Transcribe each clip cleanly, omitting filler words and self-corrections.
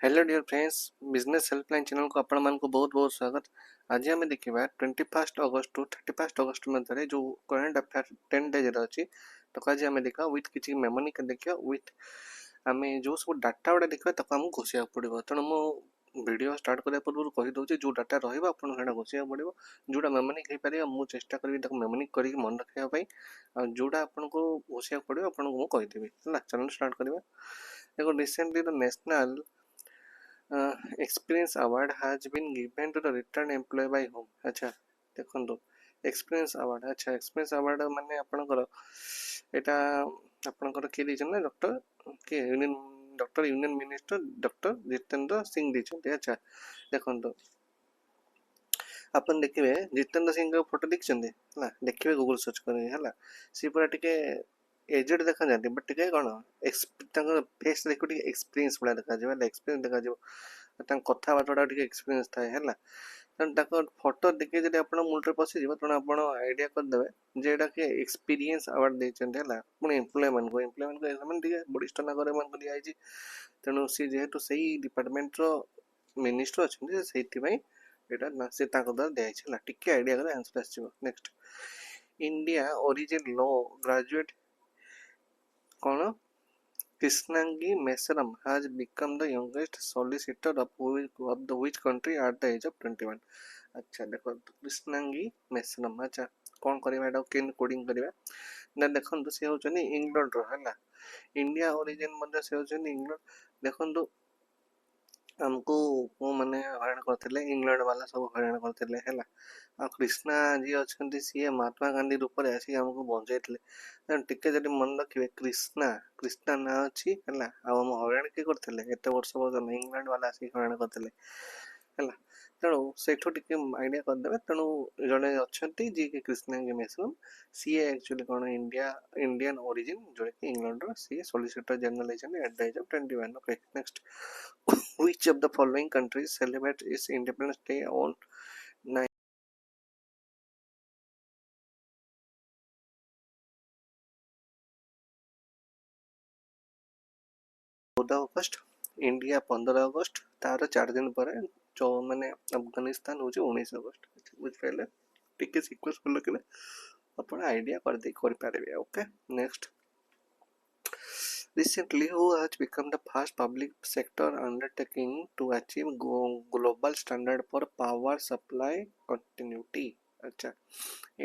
Hello dear friends, business helpline channel को आपण मान को बहुत बहुत स्वागत। आज आम देखा 21 अगस्त टू 31 अगस्त मध्य जो करंट अफेयर 10 डेज अच्छी तो आज आम देखा विथ किसी मेमोनिक देखा विथ आम जो सब डाटा गुड़ा देखा आम घोषिया पड़ो। तेणु मो वीडियो स्टार्ट करने पूर्व कहीदे जो डाटा रहा घोषिया पड़ो जोटा मेमोनिक हो पार मुझे चेष्टा करी मेमोनिक कर मन रखापी जोटा आपको घोषिया पड़ो आपको कहीदेवी है। चलो स्टार्ट करवा। देखो recently the national experience award has been given to the return employee by whom? अच्छा देखो एक्सपीरियंस अवार्ड। अच्छा एक्सपीरियंस अवार्ड माने आपनकर एटा आपनकर के दिजन ना डॉक्टर के union doctor union minister doctor Jitendra Singh दिजन। अच्छा देखो अपन देखिए जितेंद्र सिंह का फोटो देखते है देखिए गूगल सर्च करेंगे है सी पूरा टिके एजेड देखा जाती बट टिके कौन फेस देखो एक्सपीरियंस भाया देखा एक्सपीरियंस देखा कथबार्ता टे एक्सपीरियंस थाए है तेणु फोटो देखिए जब आप मुंडे पशिज तेणु आप आइडिया करदे जे कि एक्सपीरियंस अवार्ड देते है पुणी एम्प्लॉय मान वरिष्ठ नागरिक मान दिखाई। तेणु सी जेहेतु से डिपार्टमेंट मिनिस्टर अच्छा से यहाँ से द्वारा दिखाई टिके आइडिया कर आंसर आसो। Next India origin law graduate कौन Krishnangi Mesram has become the youngest solicitor of the which country at the age of 21। अच्छा देखो कृष्णांगी मेसरम। अच्छा कौन करवा एटा केन कोडिंग करवा ना देखो से होचनी इंग्लैंड रो है इंडिया ओरिजिन मध्ये से होचनी इंग्लैंड। देखो हमको वो माने हरण करते इंग्लैंड वाला सब हरण करते है आ कृष्णा जी अच्छा सी महात्मा गांधी रूप में आसिक आमको बचाई टिके जब मन रखिए कृष्णा कृष्णा ना अच्छी है हरण किए करते एत वर्ष पर्यटन इंग्लैंड वाला आसिक हरण करते है तेणु से आइडिया करदे। तेणु जड़े अच्छा जी कि कृष्णांगी मेसरम सी एक्चुअली कौन इंडिया इंडियन ओरिजिन जोड़ा कि इंग्लैंड सी solicitor general at the age of 21। Okay next which of the following countries celebrate its independence day on 9 August India 15 अगस्त तार 4 दिन पर जो माने अफगानिस्तान हूँ 19 अगस्त बुझिपारे टिके सिक्वेंस फॉलो कले अपन आइडिया कर दे कर पारे। Okay next recently who has become the first public sector undertaking to achieve global standard for power supply continuity। अच्छा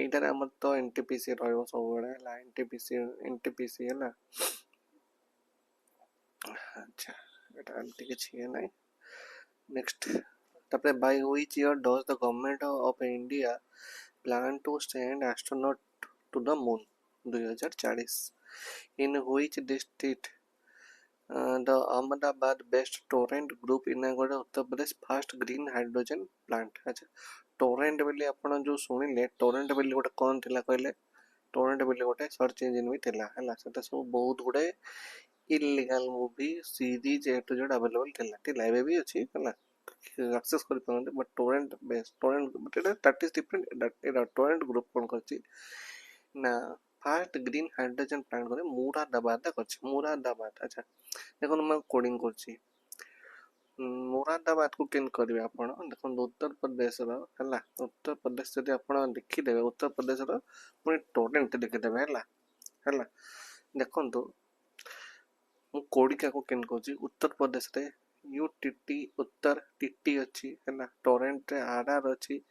एटार आमर तो एनटीपीसी रहिबो सब बडा एनटीपीसी है। अच्छा एटा एमती किछि है नै। नेक्स्ट तापर by which year does the government of India plan to send astronaut to the moon 2040 in which district the Ahmedabad based Torrent Group inaugurated Uttar Pradesh first green hydrogen plant। अच्छा Torrent बोली आपण जो सुनिले Torrent बोली गोटे कौन थिला कहले टोरेंट बोली गोटे सर्च इंजिन भी थिला हला सेटा सब बहुत गुडे illegal movie series A to Z available थिला थिला एबे भी अछि हला एक्सेस कर पारंते but torrent best torrent but एटा दैट इज डिफरेंट एटा टोरेंट ग्रुप कोन करछि ना फास्ट ग्रीन हाइड्रोजन प्लांट करे मुरादाबाद करछि मुरादाबाद। अच्छा देखो मैं कोडिंग करछि मुरादाबाद को केन करिवे आपण देखो उत्तर प्रदेश रो हला उत्तर प्रदेश जदि आपण देखि देबे उत्तर प्रदेश रो पुनी टोरेंट देखि देबे हला देखंतु मु कोडिका को केन करछि उत्तर प्रदेश रे यूटीटी उत्तर टीटी अछि हला टोरेंट रे आरआर अछि।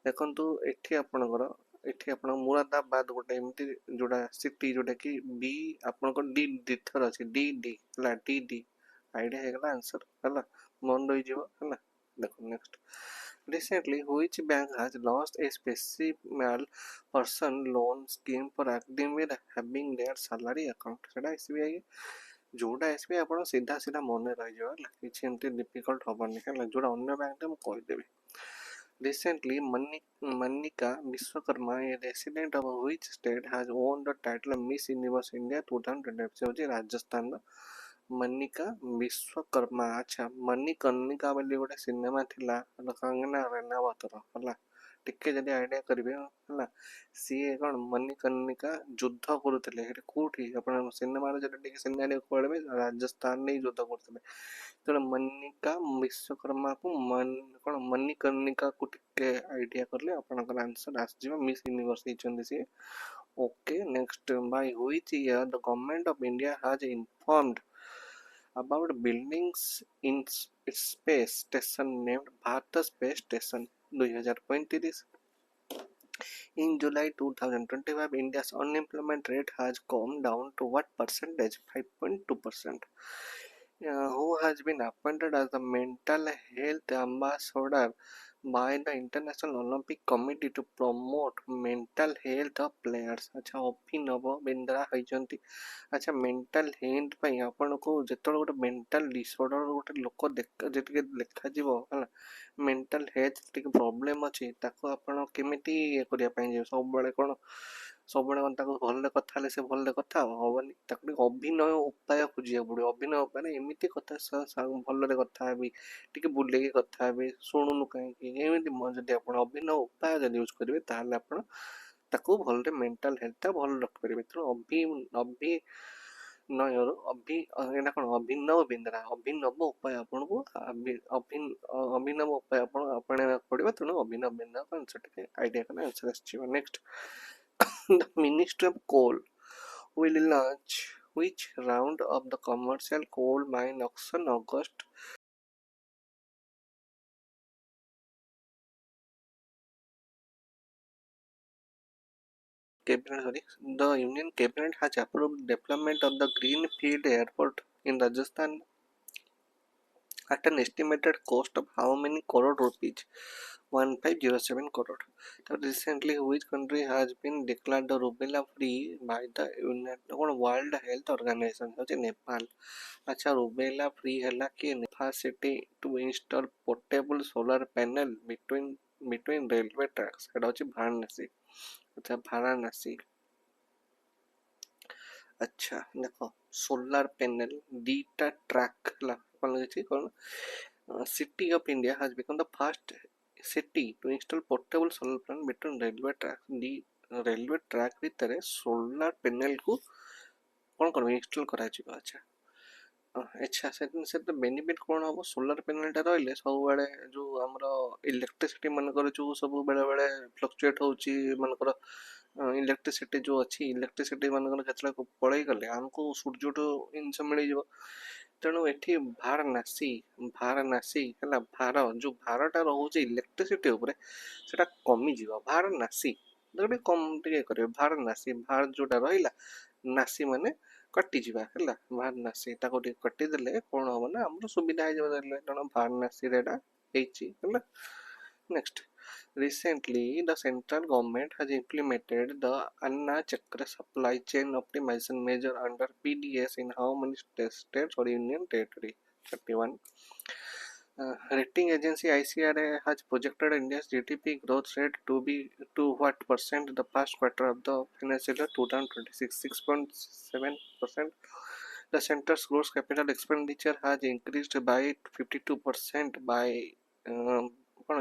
देखंतु एठी आपणकर एठी आपण मुरादाबाद गोटे एमती जोड़ा सिटी जोटा कि बी आपनको डी दिथर अछि डी डी हला डी डी आइडिया हे गला आंसर हला मन रही जीवो हला। देखो next recently which bank has launched a special person loan scheme for academic having their salary account सेटा एसबीआई जोड़ा एसबीआई आपण सीधा सीधा मन रही जीवो हला किछि एमती डिफिकल्ट होबनी हला जोड़ा अन्य बैंक ते म कहि देबी। Recently, Manika Vishwakarma, a resident of which state, has won the title of Miss Universe India 2025 से होची राजस्थान रो मनिका विश्वकर्मा। अच्छा मणिकर्णिका बोली गोटे सिनेमा थिला कंगना रनावत रो हला टिके जदि आइडिया करेंगे है सी कौन मणिकर्णिका युद्ध करुले कौटी आप सिनेमा सिनेमा पढ़े राजस्थान नहीं युद्ध करुले तेणु मणिका विश्वकर्मा को कौन मणिकर्णिका को टिके आइडिया कले आपनकर आंसर आस मिस यूनिवर्स सी okay next by which year the government of India has informed about buildings in its space station named Bharat Space Station 2035. In July 2025, India's unemployment rate has come down to what percentage? 5.2%. Who has been appointed as the mental health ambassador by the International Olympic Committee to promote mental health of players? अच्छा अभिनव बिंद्रा होइचंती अच्छा mental health ପାଇଁ ଆପଣଙ୍କୁ ଯେତେବେଳେ ଗୋଟେ mental disorder ଗୋଟେ ଲୋକ ଯେତିକି ଲେଖାଯିବ ହେଲା ମେଣ୍ଟାଲ ହେଲ୍ଥ ଟିକେ ପ୍ରୋବ୍ଲେମ ଅଛି ତାକୁ ଆପଣ କେମିତି ଇଏ କରିବା ପାଇଁ ଯିବେ ସବୁବେଳେ କଣ ତାକୁ ଭଲରେ କଥା ହେଲେ ସେ ଭଲରେ କଥା ହବନି ତାକୁ ଟିକେ ଅଭିନୟ ଉପାୟ ଖୋଜିବାକୁ ପଡ଼ିବ ଅଭିନୟ ଉପାୟରେ ଏମିତି କଥା ଭଲରେ କଥା ହେବି ଟିକେ ବୁଲେଇକି କଥା ହେବି ଶୁଣୁନୁ କାହିଁକି ଏମିତି ଯଦି ଆପଣ ଅଭିନୟ ଉପାୟ ଯଦି ୟୁଜ୍ କରିବେ ତାହେଲେ ଆପଣ ତାକୁ ଭଲରେ ମେଣ୍ଟାଲ ହେଲ୍ଥଟା ଭଲ ରଖିପାରିବେ ତେଣୁ ଏଇଟା କଣ ଅଭିନବ ବିନ୍ଦ୍ରା ଅଭିନବ ଉପାୟ ଆପଣଙ୍କୁ ଅଭିନବ ଉପାୟ ଆପଣ ଆପଣେଇବାକୁ ପଡ଼ିବ ତେଣୁ ଅଭିନବ ବିନ୍ଦ୍ରା ଆନ୍ସର ଟିକେ ଆଇଡିଆ କଲେ ଆନ୍ସର ଆସିଯିବ next the Ministry of Coal will launch which round of the commercial coal mine auction August the Union Cabinet has approved development of the Greenfield Airport in Rajasthan at an estimated cost of how many crore rupees? 1507 crore. So recently, which country has been declared the rubella free by the World Health Organization? Okay, Nepal. अच्छा rubella free है कि capacity to install portable solar panel between railway tracks. এটা হচ্ছে varanasi अच्छा varanasi अच्छा देखो solar panel दीटा track ला कौन City of India has become the first city to install portable solar panel between railway tracks. The railway track ଭିତରେ solar panel को कौन कर install କରାଯିବ अच्छा अच्छा से तो बेनिफिट कौन हम सोलार पैनलटा रहिले सबुबले जो हमरो इलेक्ट्रिसिटी मनकर जो सब बेले बेले फ्लक्चुएट होची मनकर इलेक्ट्रिसिटी जो अच्छी इलेक्ट्रिसिटी मनकर केतला पळै गले हमको सूर्यटो इनस मिली जीव तेणु एठी भारनासी है भार जो भारटा रोचे इलेक्ट्रिसिटी उपरे सेटा कमी जीव भारनासी गोटे कम टिके करिवे भारनासी भार जोटा रहिला नासी माने कटि जीवा है भारनासी ताको टिके कटि देले कोन हो ना हमरो सुविधा हो जाले तेणु भारनासी रेडा हेची है next recently the central government has implemented the Anna Chakra supply chain optimization measure under PDS in how many states or union territory 31 rating agency ICRA has projected India's GDP growth rate to be to what percent the first quarter of the financial year 2026 6.7%. The center's gross capital expenditure has increased by 52% by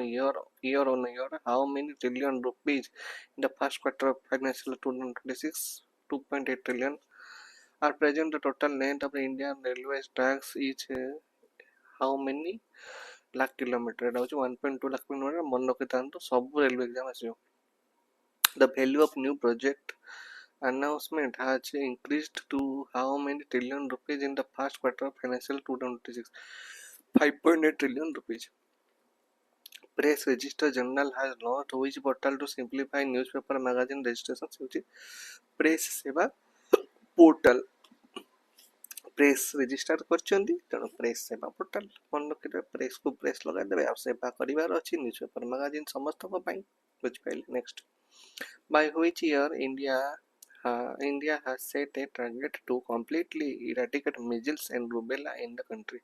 year on year. How many trillion rupees in the first quarter of financial year 2026? 2.8 trillion. At present, the total length of the Indian railway tracks is how many lakh kilometer? It is 1.2 lakh kilometer. मन रखिथांतु सब railway exam आसियो. The value of new project announcement has increased to how many trillion rupees in the first quarter of financial 2026? 5.8 trillion rupees. Press Register Journal has launched which portal to simplify newspaper magazine registration? Press Seva portal. Press register करछंती तेणु press सेवा portal मन रखिथे press को press लगा देबे आ सेवा करिवार अछि newspaper magazine समस्त को पाई बुझ पाइले next by which year India has set a target to completely eradicate measles and rubella in the country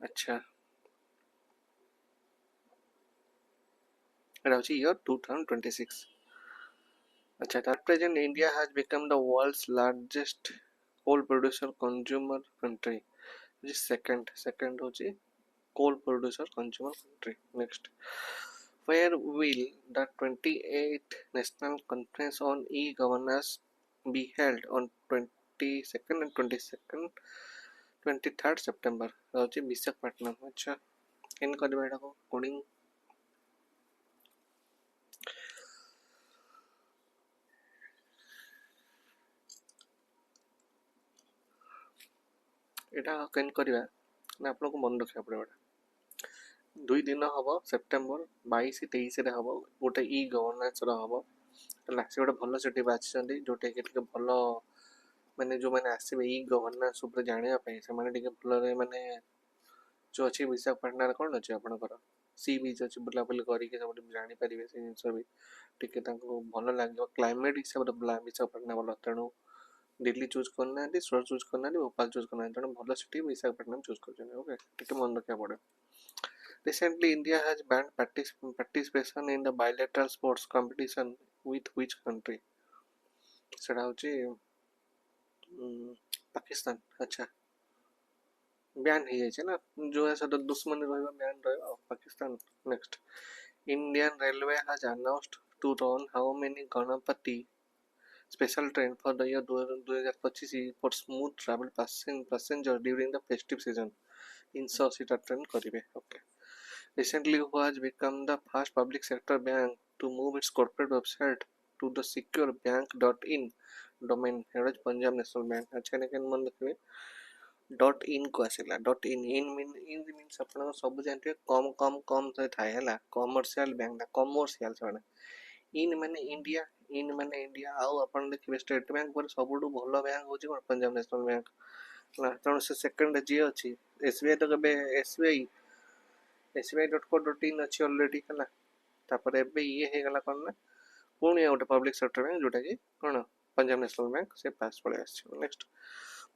अच्छा एटा अछि ईयर 2026 अच्छा at present India has become the world's largest coal producer consumer country which is second होची coal producer consumer country next Where will the 28th National Conference on E-Governance be held on 22nd and 23rd September? ରହୁଛି ବିଶାଖାପାଟନମ। ଆଚ୍ଛା କେନ୍ କରିବା ଏଟାକୁ coding ଏଟା କେନ୍ କରିବା ନା ଆପଣଙ୍କୁ ମନେ ରଖିବାକୁ ପଡ଼ିବ। ଏଟା 2 ଦିନ ହବ ସେପ୍ଟେମ୍ବର 22-23 ହବ ଗୋଟେ ଇ ଗଭର୍ଣ୍ଣାନ୍ସର ହବ ହେଲା। ସେ ଗୋଟେ ଭଲ ସେଠି ବାଛିଛନ୍ତି ଯୋଉଟାକି ଟିକେ ଭଲ ମାନେ ଯେଉଁମାନେ ଆସିବେ ଇ ଗଭର୍ଣ୍ଣାନ୍ସ ଉପରେ ଜାଣିବା ପାଇଁ ସେମାନେ ଟିକେ ଭଲରେ ମାନେ ଯେଉଁ ଅଛି ବିଶାଖାପାଟଣାରେ କ'ଣ ଅଛି ଆପଣଙ୍କର ସି ବିଚ୍ ଅଛି, ବୁଲାବୁଲି କରିକି ସବୁ ଜାଣିପାରିବେ ସେ ଜିନିଷ ବି ଟିକେ ତାଙ୍କୁ ଭଲ ଲାଗିବ। କ୍ଲାଇମେଟ୍ ହିସାବରେ ବିଶାଖାପାଟଣା ଭଲ, ତେଣୁ ଦିଲ୍ଲୀ ଚୁଜ୍ କରୁନାହାନ୍ତି, ସୁରତ ଚୁଜ୍ କରୁନାହାନ୍ତି, ଭୋପାଳ ଚୁଜ୍ କରୁନାହାନ୍ତି, ତେଣୁ ଭଲ ସିଟି ବିଶାଖାପାଟଣା ଚୁଜ୍ କରୁଛନ୍ତି। ଓକେ, ଟିକେ ମନେ ରଖିବାକୁ ପଡ଼ିବ। Recently, India has banned participation in the bilateral sports competition with which country? सेटा होची पाकिस्तान। अच्छा बैन हो जाए ना, जो है सो दुश्मनी रहा बैन रहा Pakistan. Next, Indian Railway has announced to run how many Ganapati special train for the year 2025 for smooth travel passengers during the festive season? INSO सीटा ट्रेन करेंगे। Okay, recently who has become the first public sector bank to move its corporate website to the secure bank.in domain? Head Punjab national bank. अच्छा लेकिन मन रखिए .in को आसिला .in means अपन सब जानते कम कम कम से थाए हला कमर्शियल बैंक ना कमर्शियल से इन माने इंडिया, इन माने इंडिया आउ अपन देखिए स्टेट बैंक पर सबुठु भलो बैंक होची कोन पंजाब नेशनल बैंक ना, तेणु से सेकंड जी अच्छी एसबीआई तो केबे sbi.co.in अच्छी ऑलरेडी है। तापर एबे ये हे गला कोन ना पुणी गोटे पब्लिक सेक्टर बैंक जोटा कि कोन पंजाब नेशनल बैंक से पास पड़े आछि। Next,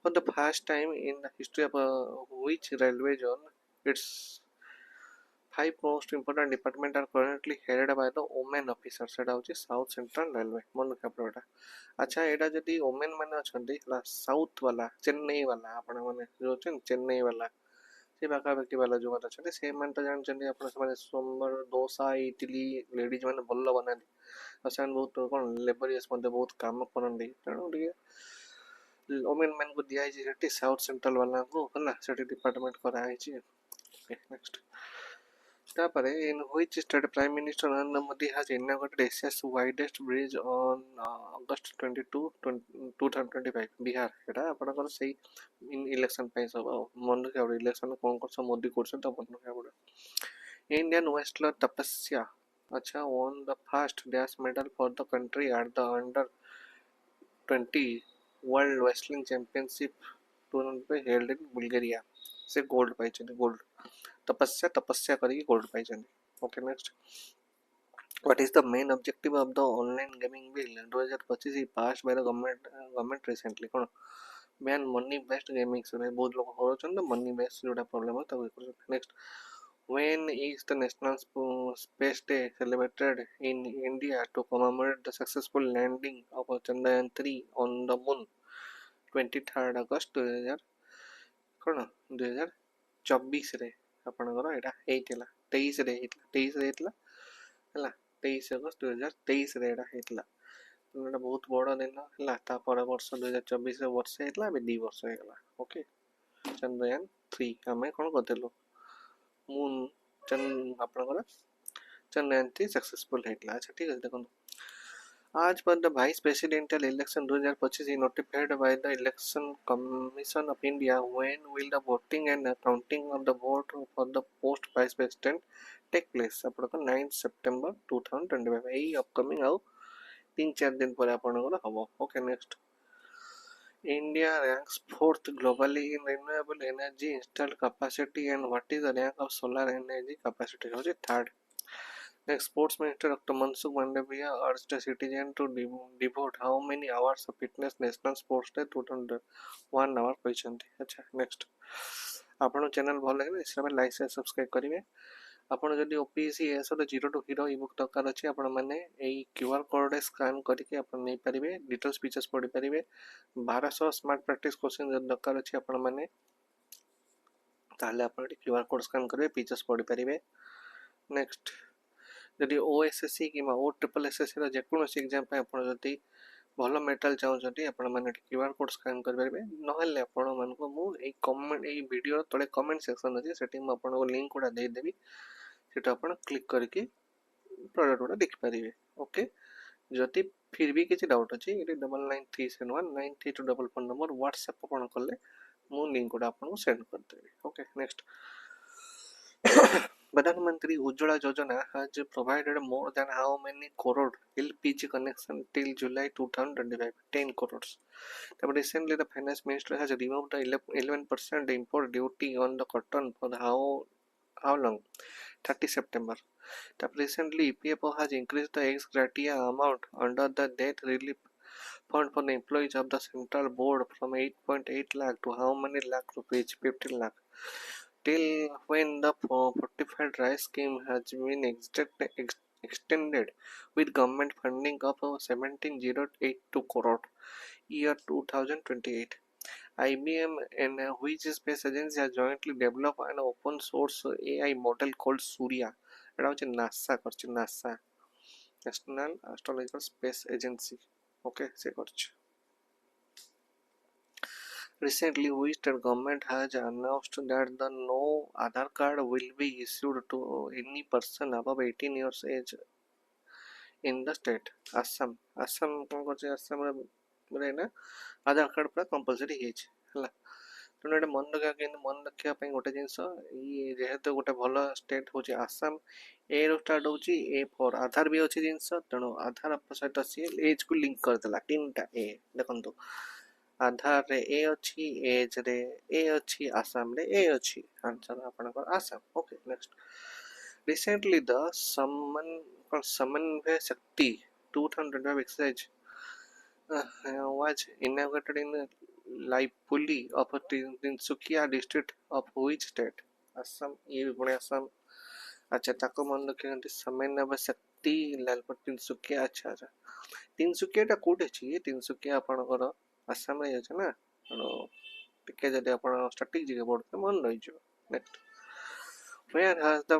for the first time in the history of which railway zone it's 5 most important department are currently headed by the women officers? सेटा होची साउथ सेंट्रल रेलवे। मन रखा पड़ोटा। अच्छा एटा जदी वुमेन माने अछंती हला साउथ वाला चेन्नई वाला आपण माने जो छन चेन्नई वाला से पाखापाखि वाला जो माने अछंती से मान तो जानछंती आपण से सोमवार डोसा इडली लेडीज माने भल्लो बनाती और से बहुत कोन लेबरियस मध्ये बहुत काम करंदी, तेणु ଟିକେ वुमेन मान को दिया है सेठी साउथ सेंट्रल वाला को हला सेठी डिपार्टमेंट करा है। ओके, नेक्स्ट, तापरे in which state Prime Minister Narendra Modi has inaugurated Asia's widest bridge on August 22, 2025? Bihar. एटा आपनकर सही इन इलेक्शन पे सब मन के इलेक्शन कोन कोन सब मोदी करछन त मन के पड़े। इंडियन रेसलर तपस्या अच्छा won the first dash medal for the country at the under 20 World Wrestling Championship tournament held in Bulgaria। से गोल्ड पाई गोल्ड तपस्या करके gold pi. Okay, next, what is the main objective of the online gaming bill 2025 pass by the government recently? Cone ban money based gaming से बहुत लोग होरछन त money based जोटा problem है तब कर। Next, when is the national space day celebrated in India to commemorate the successful landing of Chandrayaan 3 on the moon? 23rd August 2000 कोन 2024 रे ଆପଣଙ୍କର ଏଇଟା ହେଇଥିଲା 23 ରେ ହେଇଥିଲା ହେଲା 23 ଅଗଷ୍ଟ 2023 ରେ ଏଇଟା ହେଇଥିଲା। ଏଇଟା ବହୁତ ବଡ଼ ଦିନ ହେଲା। ତା ପର ବର୍ଷ 2024 ରେ ବର୍ଷେ ହେଇଥିଲା, ଏବେ 2 ବର୍ଷ ହେଇଗଲା। ଓକେ, ଚନ୍ଦ୍ରୟାନ 3 ଆମେ କ'ଣ କରିଥିଲୁ ମୁନ୍ ଆପଣଙ୍କର ଚନ୍ଦ୍ରୟାନ 3 सक्सेसफुल ହେଇଥିଲା। अच्छा ठीक है, देखो आज पर the vice presidential election 2025 is notified by the election commission of India. When will the voting and counting of the vote for the post vice president take place? आपन 9 September 2025 एई upcoming आउ 3-4 दिन पर आपनकर हबो। Okay, next, India ranks 4th globally in renewable energy installed capacity and what is the rank of solar energy capacity? होजे 3rd। Next, Sports Minister Dr. Mansukh Mandavia urged a citizen to devote how many hours of fitness National Sports Day 1 hour କହିଛନ୍ତି। अच्छा, next, आपण channel भल लगे इस like share subscribe करेंगे। ଆପଣ ଯଦି OPSC ଏସର ଜିରୋ ଟୁ ହିରୋ ଇବୁକ୍ ଦରକାର ଅଛି ଆପଣମାନେ ଏଇ QR କୋଡ଼ରେ ସ୍କାନ୍ କରିକି ଆପଣ ନେଇପାରିବେ, ଡିଟେଲ୍ସ ଫିଚର୍ସ ପଢ଼ିପାରିବେ। 1200 ସ୍ମାର୍ଟ ପ୍ରାକ୍ଟିସ୍ କୋଶ୍ଚିନ୍ ଯଦି ଦରକାର ଅଛି ଆପଣମାନେ ତାହେଲେ ଆପଣ ଏଠି QR କୋଡ଼ ସ୍କାନ୍ କରିବେ, ଫିଚର୍ସ ପଢ଼ିପାରିବେ। ନେକ୍ସଟ, जदि ओएसएससी कि ओ ट्रिपल एसएससी जेकोसी एग्जाम आप जदि भल मेटाल चाहते आपण मैंने क्यूआर कोड स्कान करेंगे ना आपण मानक मुझे कमेंट ये वीडियो तले कमेंट सेक्शन अच्छे से आपको लिंक गुड़ा देदेवी से आप क्लिक करके प्रोडक्ट गुड़ा देखिपारे। ओके जदि फिर भी किसी डाउट अच्छी ये 9937193244 नंबर व्हाट्सएप अपन कले मु लिंक गुड़ा आपको सेंड करदेवी। ओके नेक्स्ट प्रधानमंत्री उज्ज्वला योजना has provided more than how many crore LPG connection till July 2025? 10 crores. Recently, the finance minister has removed the 11% import duty on the cotton for how long? 30 September. Recently, EPFO has increased the ex gratia amount under the debt relief fund for the employees of the central board from 8.8 lakh to how many lakh rupees? 15 lakh. Till when the fortified rice scheme has been extended with government funding of 17,082 crore year 2028. IBM and which space agency has jointly developed an open source AI model called Surya. এটা হচ্ছে NASA করছে, NASA national astrological space agency. Okay সে করছে। Recently, which state government has announced that the no Aadhaar card will be issued to any person above 18 years age in the state? Assam. Assam कौन करছে? Assam रे ना आधार card पूरा compulsory ହେଇଛି ହେଲା। ତେଣୁ ଏଇଟା ମନେ ରଖିବା କିନ୍ତୁ ମନେ ରଖିବା ପାଇଁ ଗୋଟେ ଜିନିଷ ଇଏ ଯେହେତୁ ଗୋଟେ ଭଲ ଷ୍ଟେଟ୍ ହେଉଛି ଆସାମ ଏ ରୁ ଷ୍ଟାର୍ଟ ହେଉଛି ଏ ଫର୍ ଆଧାର ବି ଅଛି ଜିନିଷ ତେଣୁ ଆଧାର ସହିତ ସିଏ ଏଜ୍କୁ ଲିଙ୍କ କରିଦେଲା ତିନିଟା ଏ ଦେଖନ୍ତୁ आधार रे ए अच्छी एज रे ए अच्छी आसाम रे ए अच्छी आंसर आपनकर Assam. Okay next recently the समन्वय शक्ति 225 exercise was inaugurated in Laipuli of Tinsukia district of which state? Assam ये भी पुणे आसाम। अच्छा ताको मन रखिए समन्वय शक्ति लालपुर तिनसुकिया। अच्छा अच्छा तिनसुकिया कोटे अछि तिनसुकिया आपनकर आसाम रे अछि ना टिके जदि आपण स्टैटिक जगह पढ़ते मन रही जो। Next where has the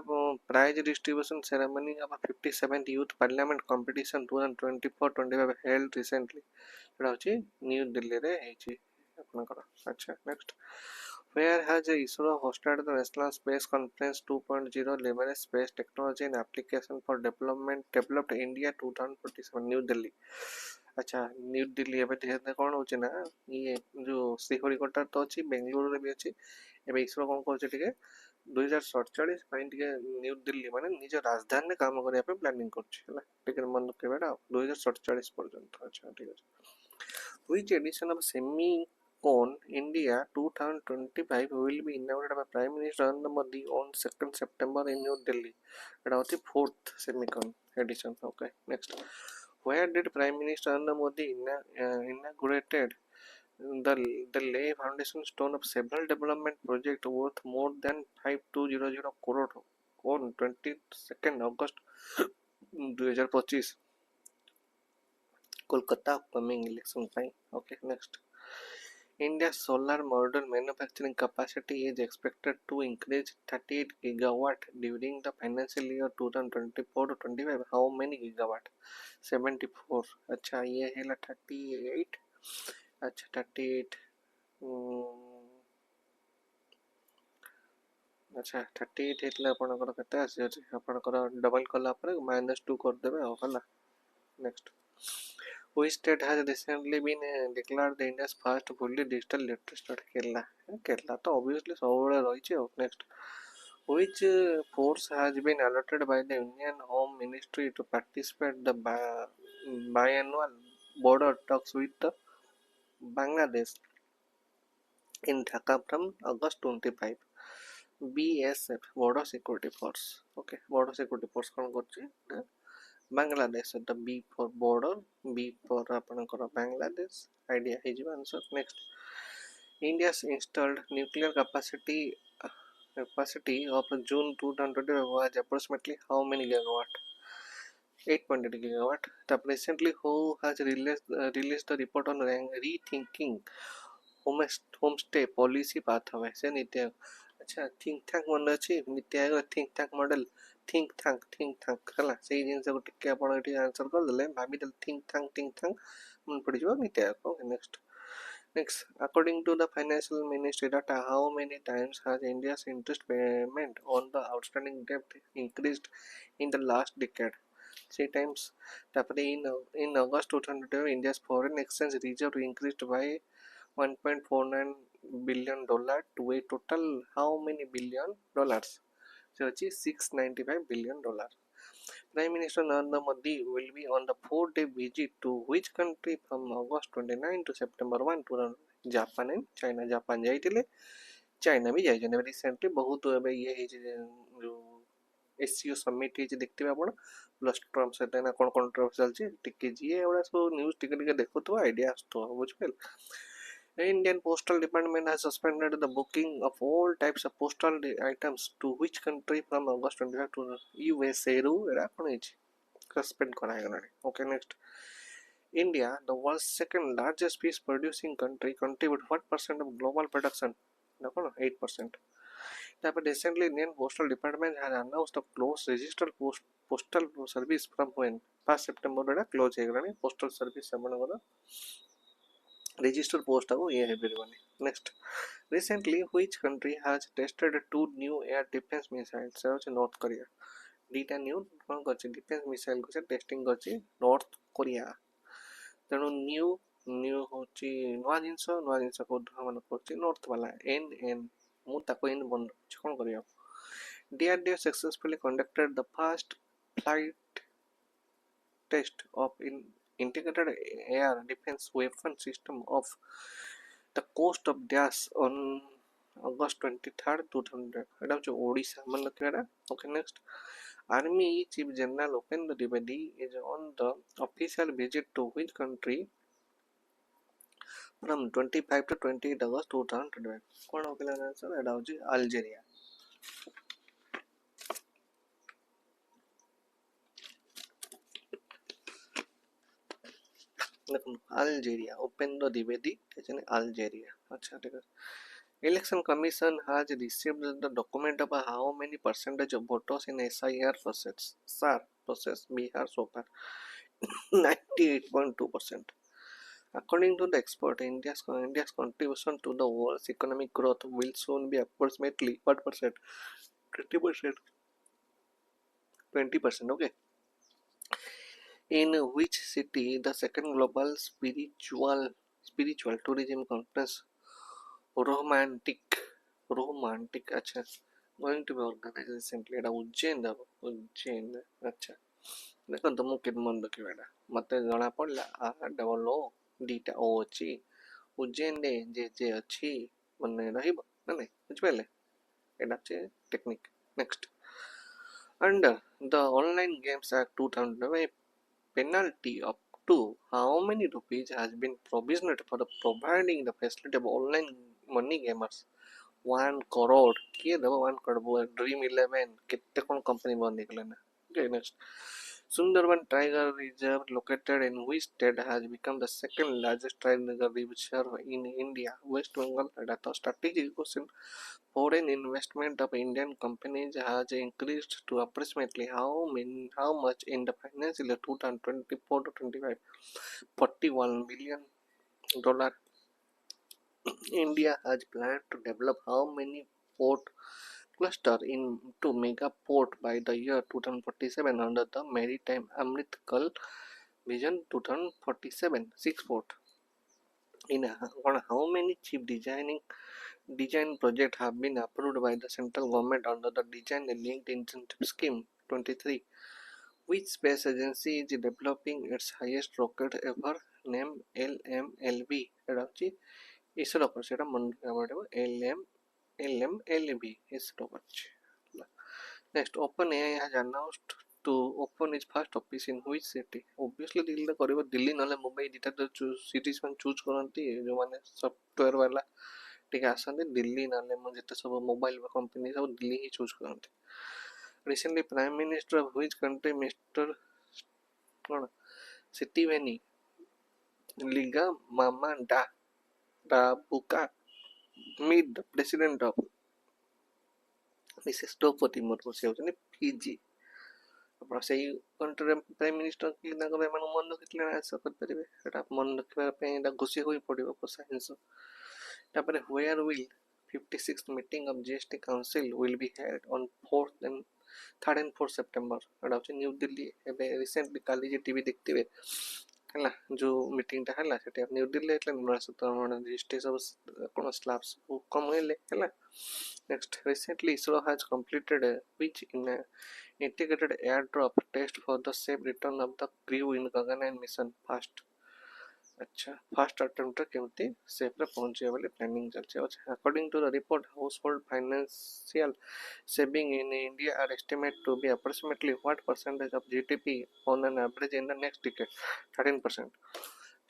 prize distribution ceremony of 57th youth parliament competition 2024-25 held recently? एटा होची न्यू दिल्ली रे हेची आपनकर। अच्छा next where has ISRO hosted the national space conference 2.0 leverage space technology and application for developed India 2047 new Delhi. अच्छा new Delhi एबे धीरे कौन होची ना ये जो श्रीहरिकोटा तो अच्छी बेंगलुरु रे भी अच्छी एबे इसरो कौन करছে ठीक है 2047 ପାଇଁ ଟିକେ न्यू दिल्ली माने निज राजधानी काम करिया पे प्लानिंग करছে ହେଲା ଟିକେ मन रखिबेटा 2047 पर्यंत। अच्छा ठीक है which edition of semicon India 2025 will be inaugurated by Prime Minister Narendra Modi on 2nd September in New Delhi? एटा होती 4th semicon edition। okay next where did Prime Minister Narendra Modi inaugurated the lay foundation stone of several development projects worth more than 5200 crore on 22nd August 2025 Kolkata upcoming election time. Okay next India's solar module manufacturing capacity is expected to increase 38 gigawatt during the financial year 2024-25 how many gigawatt? 74। अच्छा ये है 38। अच्छा 38 अच्छा 38 हेतले आपनकर केते आसी अछि आपनकर डबल कला पर -2 कर देबे होला। Next which state has recently been declared the India's first fully digital literacy state? Kerala। Kerala तो obviously सबବେଳେ ରହିଛି ଆଉ। next which force has been allotted by the Union Home Ministry to participate the biannual border talks with the Bangladesh in Dhaka from August 25? BSF border security force। okay border security force कौन करछि Bangladesh the B for border B for आपनकर Bangladesh idea हे जिव आंसर। Next India's installed nuclear capacity of June 2020 was approximately how many gigawatt? 8.8 gigawatt। The recently who has released the report on rethinking homestay policy pathway से नीति आयोग। अच्छा think tank मन अच्छी NITI Aayog think tank model think tank है से जिनसे को टिके आपण एठी आंसर कर देले भाभी देले think tank मन पड़ जो NITI Aayog okay next according to the financial ministry data how many times has India's interest payment on the outstanding debt increased in the last decade 3 times तापर in August 2002 India's foreign exchange reserve increased by $1.49 billion to a total how many billion dollars so $695 billion. Prime Minister Narendra Modi will be on the 4-day visit to which country from August 29 to September 1 to Japan and China. Japan जाइतिले China भी जाइछन recently बहुत एबे ये हे जो SCO summit हे देखते आपण plus Trump सहित ना कोन कंट्रोवर्शियल छी टिके जी एवडा सब न्यूज़ टिके देखुतो idea आस्तो बुझपेल The Indian Postal Department has suspended the booking of all types of postal items to which country from August 25 to USA ରୁ ଏରା କଣ ହେଇଛି suspend କରାଗଲାଣି okay next India the world's second largest fish producing country contribute what percent of global production ନା କଣ 8% ତାପରେ recently Indian Postal Department has announced a close registered postal service from when 1 September ଏଟା close ହେଇଗଲାଣି postal service ଆପଣଙ୍କର registered post आगो ये है बेरवानी next recently which country has tested two new air defense missiles से होचे नॉर्थ कोरिया दीटा न्यू कोन करछि defence missile को से टेस्टिंग करछि नॉर्थ कोरिया तेणु न्यू होची नवा जिंस को मन करछि नॉर्थ वाला एन मु ताको इन बंद कोन करियो DRDO successfully conducted the first flight test of integrated air defense weapon system of the coast of Dash on August 23rd 2000 এটা হচ্ছে ওড়িশা মানে লক্ষ্য okay next Army Chief General Upendra Dwivedi is on the official visit to which country from 25 to 28 August 2025 কোন ওকেলা answer এটা হচ্ছে Algeria দেখুন Algeria Upendra দ্বিবেদী এখানে Algeria আচ্ছা ঠিক আছে Election Commission has received the document about how many percentage of voters in SIR process Bihar so far 98.2%. According to the expert, India's contribution to the world's economic growth will soon be approximately what percent? 20%. 20%, okay. In which city the second global spiritual tourism conference romantic अच्छा going to be organized recently एटा उज्जैन अच्छा देखो तो मु केत मन रखिबा एटा मते जणा पड़ला आ डबल ओ डीटा ओ अछि उज्जैन रे जे अछि मने रहिबो ना बुझ पाले एटा छे technique next under the online games act 2000 a penalty up to how many rupees has been provisioned for the providing the facility of online money gamers 1 crore किए देबो 1 crore ड्रीम 11 केते कोन कंपनी बंद निकले ना okay next Sundarban Tiger Reserve located in which state has become the second largest tiger reserve in India West Bengal data strategic question foreign investment of Indian companies has increased to approximately how much in the financial year 2024 to 25 $41 billion. India has planned to develop how many port cluster into mega port by the year 2047 under the Maritime Amrit Kal Vision 2047 6 port. In how many chief design projects have been approved by the central government under the Design Linked Incentive Scheme 23. Which space agency is developing its highest rocket ever named LMLB? ISRO সেটা মনে রাখবো LMLB ISRO next OpenAI has announced to open its first office in which city obviously Delhi करिवो Delhi नले मुंबई दिटा तो cities मान choose करंती जो माने software वाला ठीक आसंते दिल्ली नले म जते सब मोबाइल कंपनी सब दिल्ली ही चूज करंती recently prime minister of which country Mr कोन Sitiveni Ligamamada Buka meet the president of Mrs. Draupadi Murmu से होचने Fiji ଆପଣ ସେଇ କଣ୍ଟ୍ରିର ପ୍ରାଇମ୍ ମିନିଷ୍ଟର କି ତାଙ୍କର ଏମାନଙ୍କୁ ମନେ ରଖିଥିଲେ ଆନ୍ସର କରିପାରିବେ। ସେଇଟା ମନେ ରଖିବା ପାଇଁ ଏଇଟା ଘୋଷି ହୋଇ ପଡ଼ିବ ପୋଷା ଜିନିଷ। ତାପରେ where will 56th meeting of GST Council will be held on 3rd and 4th September। ଏଇଟା ହେଉଛି ନ୍ୟୁ ଦିଲ୍ଲୀ। ଏବେ ରିସେଣ୍ଟଲି କାଲି ଯେ ଟିଭି ଦେଖିଥିବେ ହେଲା, ଯେଉଁ ମିଟିଂଟା ହେଲା ସେଠି ନ୍ୟୁ ଦିଲ୍ଲୀ ହେଇଥିଲା। ନିର୍ମଳା ସୀତାରମଣ GST ସବୁ କ'ଣ ସ୍ଲାବ୍ ସବୁ କମେଇଲେ ହେଲା। Next, recently ISRO has completed which integrated airdrop test for the safe return of the crew in Gaganyaan mission fast। अच्छा, फास्ट अटेम्प्ट केमती सेफ्रे पहुँचे बोली प्लानिंग चलছে। According to the report, household financial saving in India are estimated to be approximately what percentage of GDP on an average in the next decade? 13%।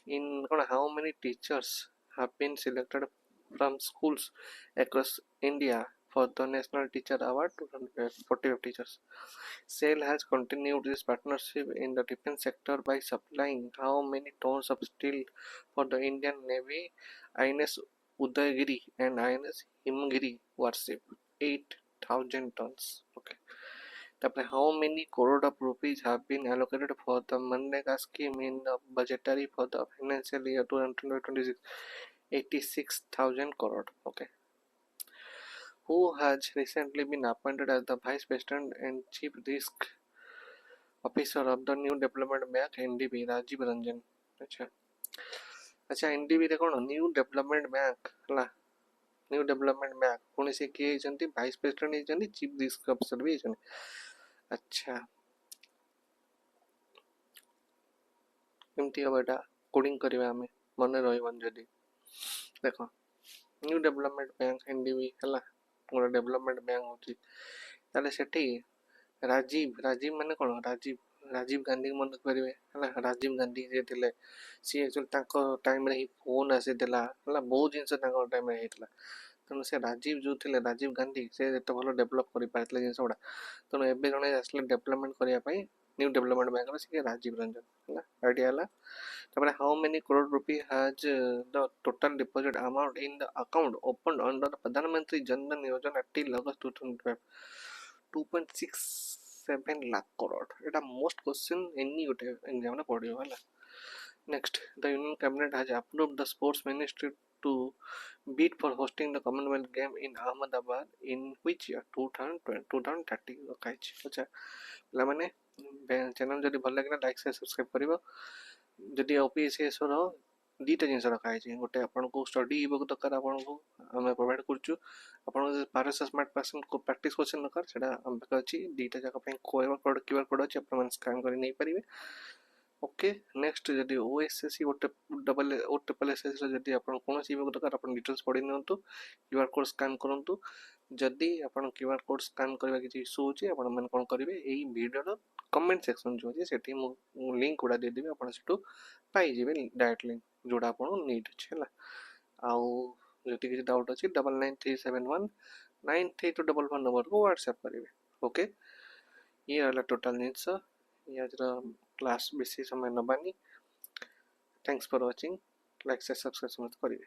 In how many teachers have been selected from schools across India for the National Teacher Award? 245 teachers। SAIL has continued this partnership in the defense sector by supplying how many tons of steel for the Indian Navy INS Udayagiri and INS Himgiri warship? 8,000 tons। Okay। How many crore of rupees have been allocated for the Manrega scheme in the budgetary for the financial year 2026? 86,000 crore। Okay। Who has recently been appointed as the Vice President and Chief Risk Officer of the New Development Bank NDB? Rajiv Ranjan. अच्छा NDB रे कौन new development bank है। New development bank पुणी से किए होती vice president होती, chief risk officer भी होती। अच्छा केमती हम यहाँ कोडिंग करवा आम मन रही जदि देख न्यू डेवलपमेंट बैंक NDB है गोटे डेवलपमेंट बैंक होती सेठी राजीव राजीव माने कौन राजीव गांधी मन रखिपारे है। राजीव गांधी जे थे सी एक्चुअली टाइम ही फोन आसीला है, बहुत जिनस टाइम होता। तेणु से राजीव जो थे राजीव गांधी से भल डेभलप कर पारे जिनस गुड़ा। तेणु एवं जड़े आसले डेभलपमेंट करने न्यू डेवलपमेंट बैंक सी राजीव रंजन है। आइडिया है। How many crore rupee has the total deposit amount in the account open under प्रधानमंत्री जन धन योजना टिल अगस्त 2025? 2.67 लाख करोड़। एटा मोस्ट क्वेश्चन एनी गोटे एग्जाम रे पड़ियो है। Next, the union cabinet has approved the sports ministry to bid for hosting the Commonwealth Game in Ahmedabad in which year? 2030 रखा है। अच्छा पिलामाने channel जदि भल लगे लाइक से सब्सक्राइब करिवो। जदि OPSC रो दीटा जिनस रखा है, गोटे आपन को स्टडी बुक दरकार आपन को हमें प्रोवाइड करछु। आपन पारस स्मार्ट पर्सन को प्रैक्टिस क्वेश्चन दरकार सेटा हम पाखे अछि। दीटा जक पे क्यूआर कोड अछि, आपन मन स्कैन करि नै परिबे। ओके। नेक्स्ट, जदि OSSC OSSC जदि आपन कोनोसी बुक दरकार आपन डिटेल्स पढि नियंतु, क्यूआर कोड स्कैन करंतु। जदि आपन क्यूआर कोड स्कैन करबा किछि इशू होछि, आपन मन कोन करिवे एई वीडियो रो कमेंट सेक्शन जो अछि सेठी मु लिंक उडा दे देबे, आपन सेटू पाई जेबे डायरेक्ट लिंक जोडा आपन नीड अछि हला। आउ जदि किछि डाउट अछि 9937193211 नंबर को व्हाट्सएप करिवे। ओके, ये वाला टोटल जिंस ये आज क्लास बेसी समय नबानी। Thanks for watching. लाइक से सब्सक्राइब करिवे।